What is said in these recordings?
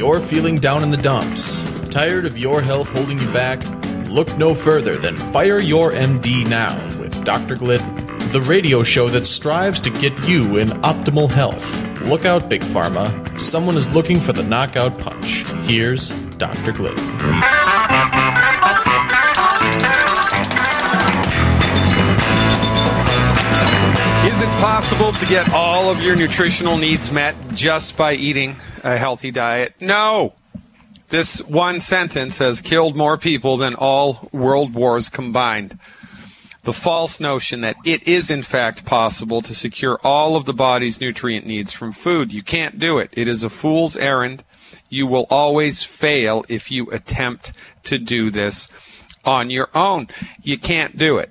you're feeling down in the dumps, tired of your health holding you back, look no further than Fire Your MD Now with Dr. Glidden, the radio show that strives to get you in optimal health. Look out, Big Pharma. Someone is looking for the knockout punch. Here's Dr. Glidden. Is it possible to get all of your nutritional needs met just by eating a healthy diet? No. This one sentence has killed more people than all world wars combined. The false notion that it is in fact possible to secure all of the body's nutrient needs from food. You can't do it. It is a fool's errand. You will always fail if you attempt to do this on your own. You can't do it.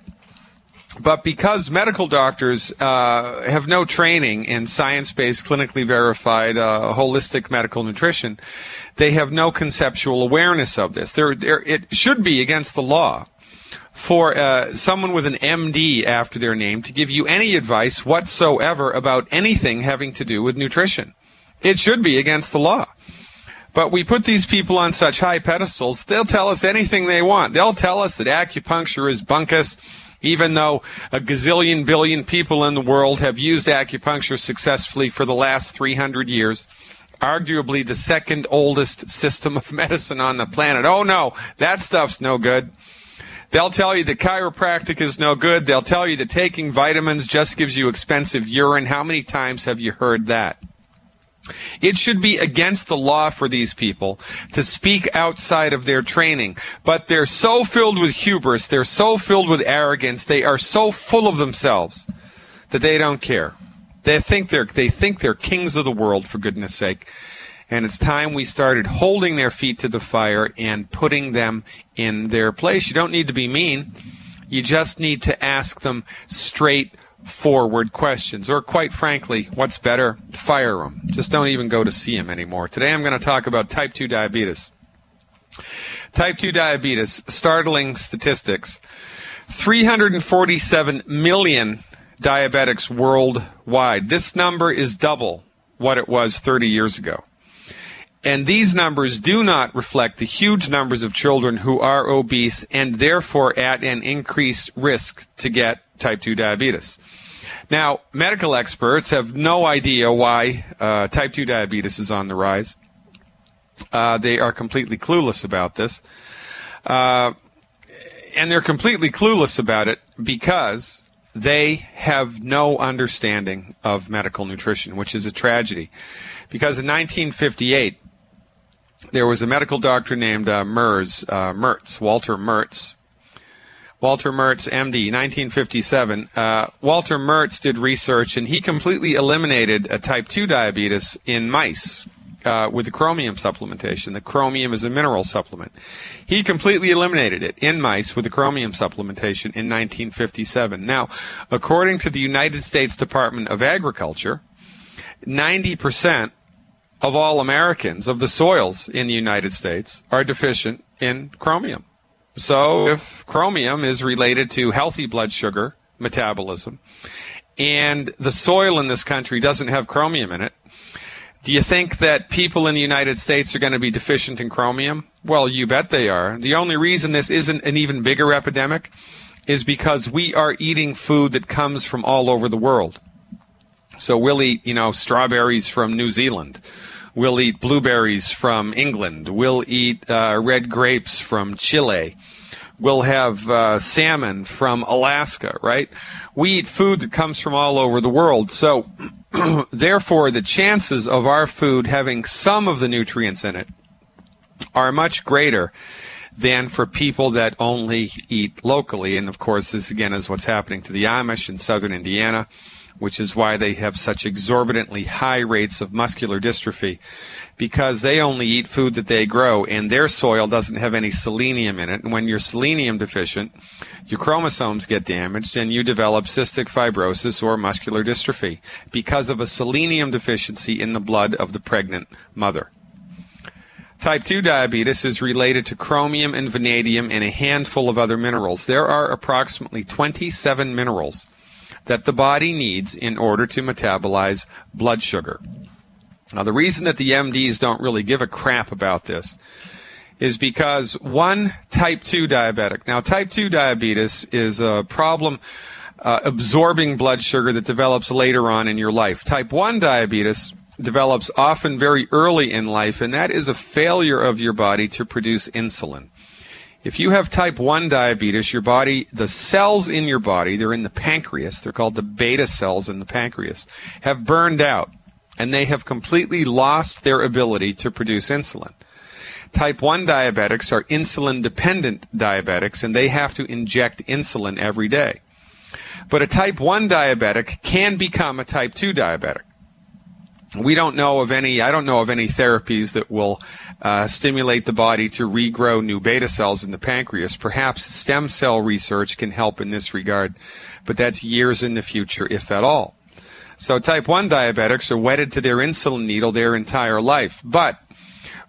But because medical doctors have no training in science-based, clinically verified, holistic medical nutrition, they have no conceptual awareness of this. It should be against the law for someone with an MD after their name to give you any advice whatsoever about anything having to do with nutrition. It should be against the law. But we put these people on such high pedestals, they'll tell us anything they want. They'll tell us that acupuncture is bunkus, even though a gazillion billion people in the world have used acupuncture successfully for the last 300 years. Arguably the second oldest system of medicine on the planet. Oh no, that stuff's no good. They'll tell you that chiropractic is no good. They'll tell you that taking vitamins just gives you expensive urine. How many times have you heard that? It should be against the law for these people to speak outside of their training. But they're so filled with hubris, they're so filled with arrogance, they are so full of themselves that they don't care. They think they're kings of the world, for goodness sake. And it's time we started holding their feet to the fire and putting them in their place. You don't need to be mean. You just need to ask them straightforward questions. Or quite frankly, what's better? Fire them. Just don't even go to see them anymore. Today I'm going to talk about type 2 diabetes. Type 2 diabetes, startling statistics. 347 million diabetics worldwide. This number is double what it was 30 years ago. And these numbers do not reflect the huge numbers of children who are obese and therefore at an increased risk to get type 2 diabetes. Now, medical experts have no idea why type 2 diabetes is on the rise. They are completely clueless about this. And they're completely clueless about it because they have no understanding of medical nutrition, which is a tragedy. Because in 1958, there was a medical doctor named Walter Mertz. Walter Mertz, MD, 1957. Walter Mertz did research, and he completely eliminated type 2 diabetes in mice with the chromium supplementation. The chromium is a mineral supplement. He completely eliminated it in mice with the chromium supplementation in 1957. Now, according to the United States Department of Agriculture, 90% of all Americans, of the soils in the United States, are deficient in chromium. So if chromium is related to healthy blood sugar metabolism, and the soil in this country doesn't have chromium in it, do you think that people in the United States are going to be deficient in chromium? Well, you bet they are. The only reason this isn't an even bigger epidemic is because we are eating food that comes from all over the world. So we'll eat, strawberries from New Zealand. We'll eat blueberries from England. We'll eat red grapes from Chile. We'll have salmon from Alaska, right? We eat food that comes from all over the world. So, therefore, the chances of our food having some of the nutrients in it are much greater than for people that only eat locally. And, of course, this, again, is what's happening to the Amish in southern Indiana, which is why they have such exorbitantly high rates of muscular dystrophy, because they only eat food that they grow, and their soil doesn't have any selenium in it. And when you're selenium deficient, your chromosomes get damaged, and you develop cystic fibrosis or muscular dystrophy because of a selenium deficiency in the blood of the pregnant mother. Type 2 diabetes is related to chromium and vanadium and a handful of other minerals. There are approximately 27 minerals that the body needs in order to metabolize blood sugar. Now, the reason that the MDs don't really give a crap about this is because one, type 2 diabetic. Now, type 2 diabetes is a problem absorbing blood sugar that develops later on in your life. Type 1 diabetes develops often very early in life, and that is a failure of your body to produce insulin. If you have type 1 diabetes, your body, the cells in your body, they're in the pancreas, they're called the beta cells in the pancreas, have burned out, and they have completely lost their ability to produce insulin. Type 1 diabetics are insulin-dependent diabetics, and they have to inject insulin every day. But a type 1 diabetic can become a type 2 diabetic. I don't know of any therapies that will stimulate the body to regrow new beta cells in the pancreas. Perhaps stem cell research can help in this regard, but that's years in the future, if at all. So type 1 diabetics are wedded to their insulin needle their entire life. But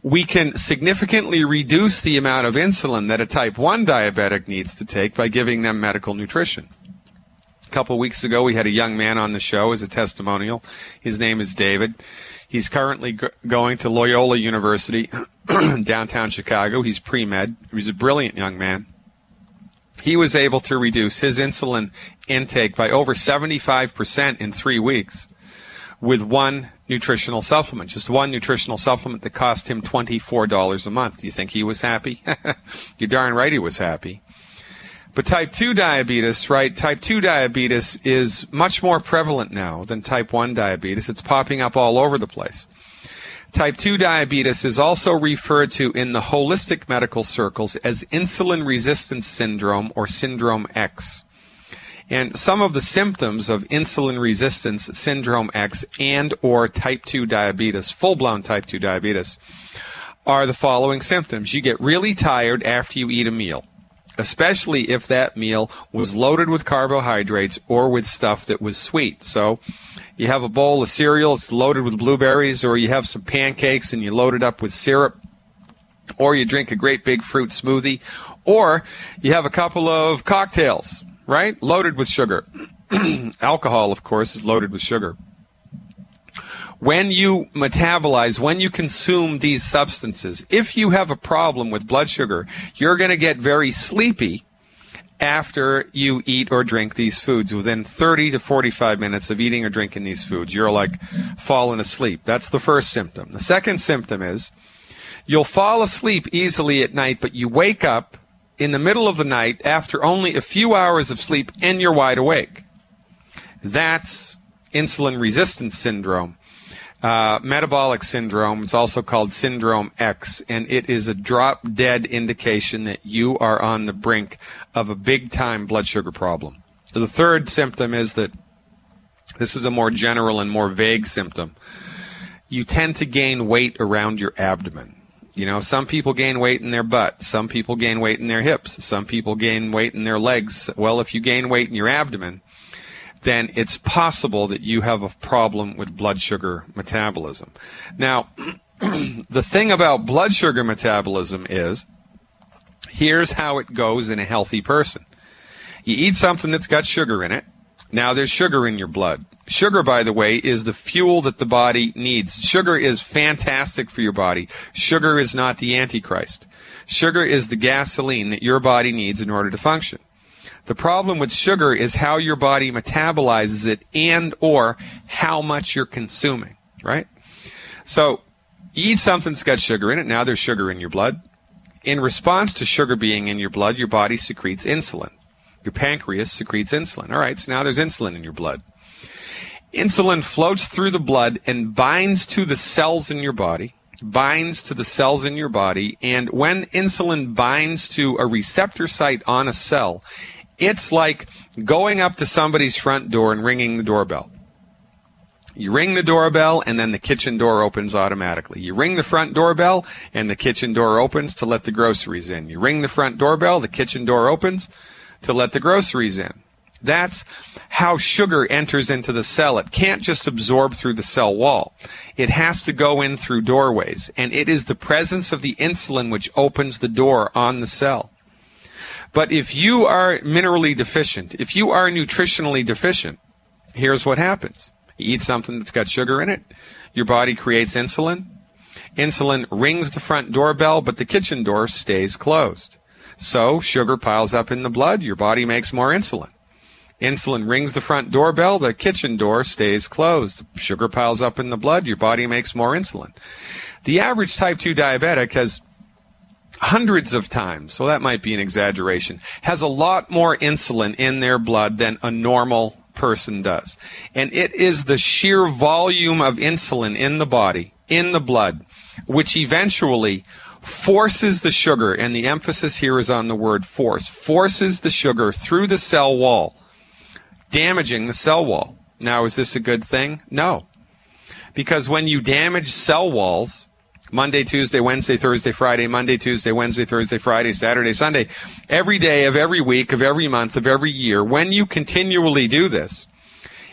we can significantly reduce the amount of insulin that a type 1 diabetic needs to take by giving them medical nutrition. A couple of weeks ago, we had a young man on the show as a testimonial. His name is David. He's currently going to Loyola University, downtown Chicago. He's pre-med. He's a brilliant young man. He was able to reduce his insulin intake by over 75% in 3 weeks with one nutritional supplement, just one nutritional supplement that cost him $24 a month. Do you think he was happy? You're darn right he was happy. But type 2 diabetes, right? Type 2 diabetes is much more prevalent now than type 1 diabetes. It's popping up all over the place. Type 2 diabetes is also referred to in the holistic medical circles as insulin resistance syndrome or syndrome X. And some of the symptoms of insulin resistance syndrome X and or type 2 diabetes, full-blown type 2 diabetes, are the following symptoms. You get really tired after you eat a meal, especially if that meal was loaded with carbohydrates or with stuff that was sweet. So you have a bowl of cereal, it's loaded with blueberries, or you have some pancakes and you load it up with syrup, or you drink a great big fruit smoothie, or you have a couple of cocktails, right, loaded with sugar. Alcohol, of course, is loaded with sugar. When you metabolize, when you consume these substances, if you have a problem with blood sugar, you're going to get very sleepy after you eat or drink these foods. Within 30 to 45 minutes of eating or drinking these foods, you're like falling asleep. That's the first symptom. The second symptom is you'll fall asleep easily at night, but you wake up in the middle of the night after only a few hours of sleep and you're wide awake. That's insulin resistance syndrome. Metabolic syndrome. It's also called syndrome X, and it is a drop-dead indication that you are on the brink of a big-time blood sugar problem. So the third symptom is that this is a more general and more vague symptom. You tend to gain weight around your abdomen. You know, some people gain weight in their butt. Some people gain weight in their hips. Some people gain weight in their legs. Well, if you gain weight in your abdomen, then it's possible that you have a problem with blood sugar metabolism. Now, the thing about blood sugar metabolism is, here's how it goes in a healthy person. You eat something that's got sugar in it. Now, there's sugar in your blood. Sugar, by the way, is the fuel that the body needs. Sugar is fantastic for your body. Sugar is not the Antichrist. Sugar is the gasoline that your body needs in order to function. The problem with sugar is how your body metabolizes it and or how much you're consuming, right? So you eat something that's got sugar in it. Now there's sugar in your blood. In response to sugar being in your blood, your body secretes insulin. Your pancreas secretes insulin. All right, so now there's insulin in your blood. Insulin floats through the blood and binds to the cells in your body, and when insulin binds to a receptor site on a cell, it's like going up to somebody's front door and ringing the doorbell. You ring the doorbell, and then the kitchen door opens automatically. You ring the front doorbell, and the kitchen door opens to let the groceries in. You ring the front doorbell, the kitchen door opens to let the groceries in. That's how sugar enters into the cell. It can't just absorb through the cell wall. It has to go in through doorways, and it is the presence of the insulin which opens the door on the cell. But if you are minerally deficient, if you are nutritionally deficient, here's what happens. You eat something that's got sugar in it, your body creates insulin. Insulin rings the front doorbell, but the kitchen door stays closed. So sugar piles up in the blood, your body makes more insulin. Insulin rings the front doorbell, the kitchen door stays closed. Sugar piles up in the blood, your body makes more insulin. The average type 2 diabetic has hundreds of times, so that might be an exaggeration, has a lot more insulin in their blood than a normal person does. And it is the sheer volume of insulin in the body, in the blood, which eventually forces the sugar, and the emphasis here is on the word force, forces the sugar through the cell wall, damaging the cell wall. Now, is this a good thing? No. Because when you damage cell walls, Monday, Tuesday, Wednesday, Thursday, Friday, Monday, Tuesday, Wednesday, Thursday, Friday, Saturday, Sunday, every day of every week, of every month, of every year, when you continually do this,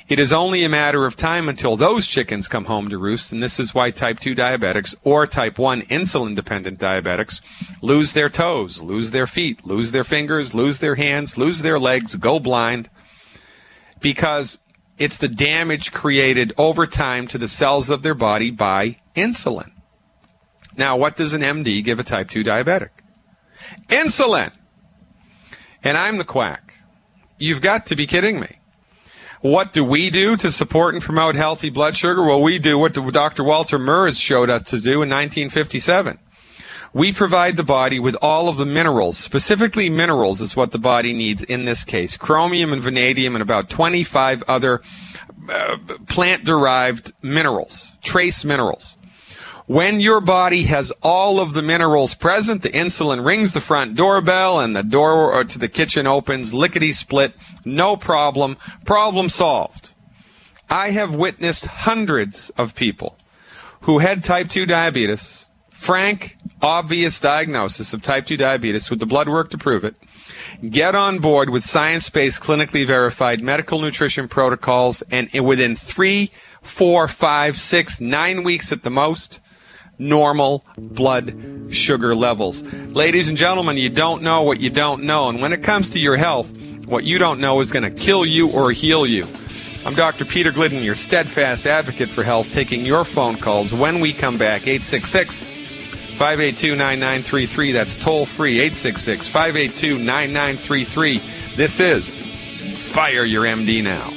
it is only a matter of time until those chickens come home to roost, and this is why type 2 diabetics or type 1 insulin-dependent diabetics lose their toes, lose their feet, lose their fingers, lose their hands, lose their legs, go blind, because it's the damage created over time to the cells of their body by insulin. Now, what does an MD give a type 2 diabetic? Insulin! And I'm the quack. You've got to be kidding me. What do we do to support and promote healthy blood sugar? Well, we do what Dr. Walter Merz showed us to do in 1957. We provide the body with all of the minerals. Specifically, minerals is what the body needs in this case. Chromium and vanadium and about 25 other plant-derived minerals, trace minerals. When your body has all of the minerals present, the insulin rings the front doorbell and the door to the kitchen opens, lickety-split, no problem, problem solved. I have witnessed hundreds of people who had type 2 diabetes, frank, obvious diagnosis of type 2 diabetes with the blood work to prove it, get on board with science-based, clinically verified medical nutrition protocols, and within 3, 4, 5, 6, 9 weeks at the most, normal blood sugar levels. Ladies and gentlemen, you don't know what you don't know, and when it comes to your health, what you don't know is going to kill you or heal you. I'm Dr. Peter Glidden, your steadfast advocate for health, taking your phone calls when we come back. 866-582-9933. That's toll free. 866-582-9933. This is Fire Your MD Now.